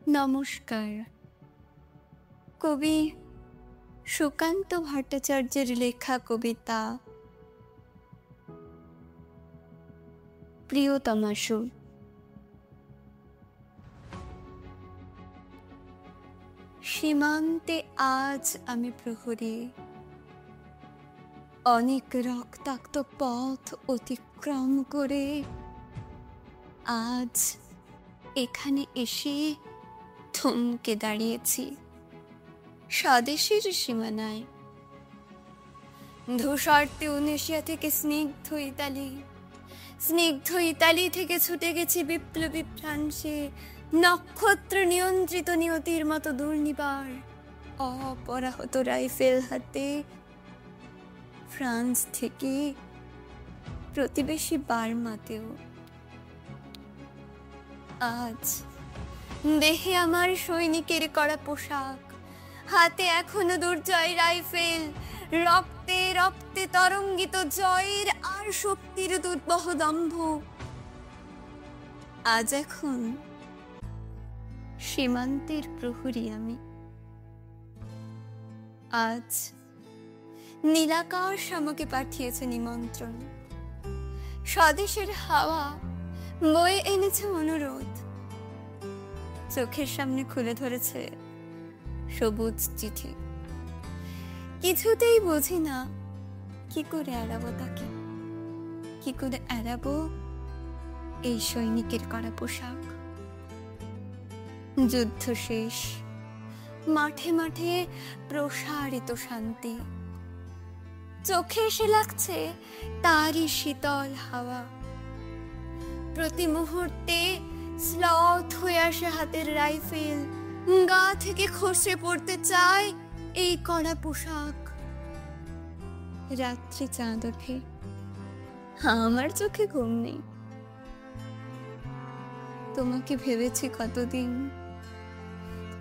নমস্কার। কবি সুকান্ত ভট্টাচার্যের লেখা কবিতা প্রিয়তমা সুর। সীমান্তে আজ আমি প্রহরী, অনেক রক্তাক্ত পথ অতিক্রম করে আজ এখানে এসে থমকে দাঁড়িয়েছি স্বদেশের সীমানায়। ধূসর তিউনেশিয়া থেকে স্নিগ্ধ ইতালি থেকে ছুটে গেছি বিপ্লবী ফ্রান্সে, নক্ষত্র নিয়ন্ত্রিত নিয়তির মতো দুর্নিবার অপরাহত রাইফেল হাতে। ফ্রান্স থেকে প্রতিবেশী বার্মাতেও আজ দেহে আমার সৈনিকের করা পোশাক, হাতে এখনো দুর্জয় রাইফেল, রক্তে রক্তে তরঙ্গিত জয়ের আর শক্তির দুর্বহ দম্ভ। আজ এখন সীমান্তের প্রহরী আমি। আজ নীলাকাশ আমাকে পাঠিয়েছে নিমন্ত্রণ, স্বদেশের হাওয়া বয়ে এনেছে অনুরোধ, চোখের সামনে খুলে ধরেছে সবুজ চিঠি। কিছুতেই বুঝি না কি করে এড়াবো তাকে, কি করে এড়াবো এই সৈনিকের করা পোশাক। যুদ্ধ শেষ, মাঠে মাঠে প্রসারিত শান্তি, চোখে এসে লাগছে তারই শীতল হাওয়া। প্রতি মুহূর্তে স্লথ হয়ে আসে হাতের রাইফেল, গা থেকে খসে পড়তে চায় এই কড়া পোশাক। রাত্রি চাঁদ ওঠে, আমার চোখে ঘুম নেই। তোমাকে ভেবেছি কতদিন,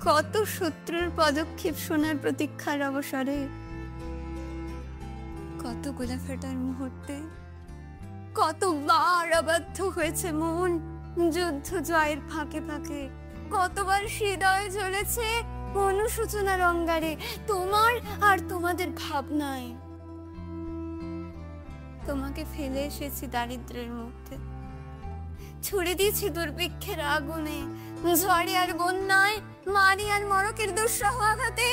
কত শত্রুর পদক্ষেপ শোনার প্রতীক্ষার অবসরে, কত গোলা ফাটার মুহূর্তে, কতবার অবাধ্য হয়েছে মন যুদ্ধ জয়ের ফাঁকে ফাঁকে, কতবার হৃদয় জ্বলেছে অনুশোচনার অঙ্গারে তোমার আর তোমাদের ভাবনায়। তোমাকে ফেলে এসেছি দারিদ্র্যের মধ্যে, ছুড়ে দিয়েছি দুর্ভিক্ষের আগুনে, ঝড়ে আর বন্যায়, মারি আর মরকের দুঃসহ আঘাতে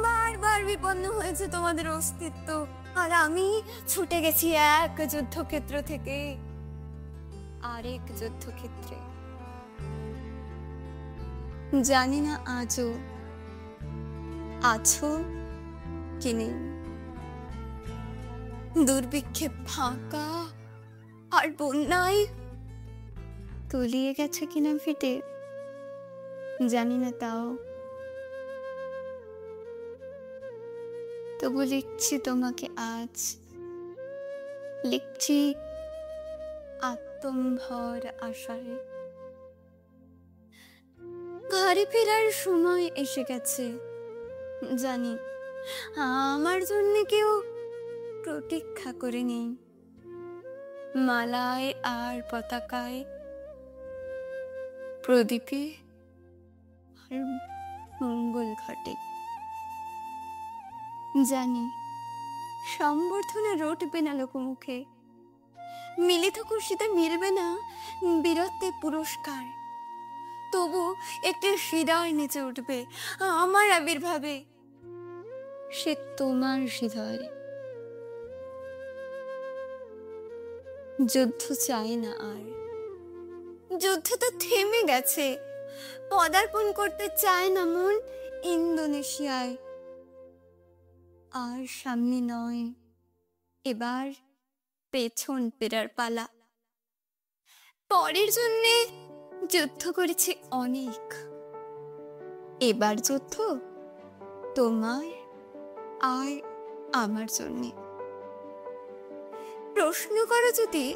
বারবার বিপন্ন হয়েছে তোমাদের অস্তিত্ব। আর আমি ছুটে গেছি এক যুদ্ধক্ষেত্র থেকে আরেক যুদ্ধক্ষেত্রে। জানি না আজও আছো কি নেই, দুর্ভিক্ষে ফাঁকা আর বন্যায় তলিয়ে গেছে কিনা ফেটে, জানি না। তাও তবু লিখছি তোমাকে আজ, লিখছি আত্মম্ভর আশায়। ঘরে ফেরার সময় এসে গেছে, জানি আমার জন্য কেউ প্রতীক্ষা করে নেই। মালায় আর পতাকায়, প্রদীপে আর মঙ্গল ঘটে। জানি সম্বর্ধনা রটবে না লোকমুখে, মিলিত খুশিতে মিলবে না বীরত্বের পুরস্কার, তবু একটি হৃদয় নেচে উঠবে আমার আবির্ভাবে। সে তোমার হৃদয়। যুদ্ধ চাই না আর, যুদ্ধ তো থেমে গেছে। পদার্পণ করতে চায় না মন ইন্দোনেশিয়ায়। আর সামনে নয়, এবার পেছন ফেরার পালা। পরের জন্যে যুদ্ধ করেছি অনেক, এবার যুদ্ধ তোমার আর আমার জন্যে। প্রশ্ন করো যদি,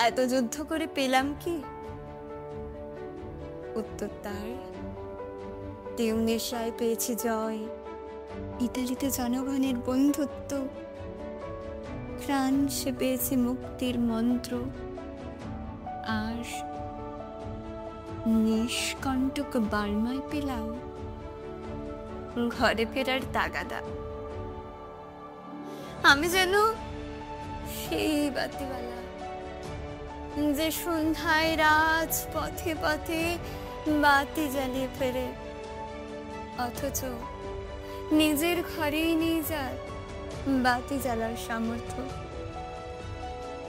এত যুদ্ধ করে পেলাম কি? উত্তর তার, তিউনেশিয়ায় পেয়েছি জয়, ইতালিতে জনগণের বন্ধুত্ব, ফ্রান্সে পেয়েছি মুক্তির মন্ত্র, আর নিষ্কণ্টক বার্মায় পেলাম ঘরে ফেরার তাগাদা। আমি যেন সেই বাতিওয়ালা যে সন্ধ্যায় রাজ পথে পথে বাতি জ্বালিয়ে ফেরে, অথচ নিজের ঘরেই নেই যার বাতি জ্বালার সামর্থ্য।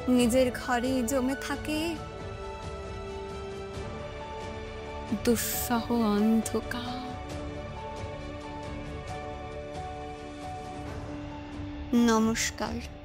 নিজের ঘরেই জমে থাকে দুঃসহ অন্ধকার। নমস্কার।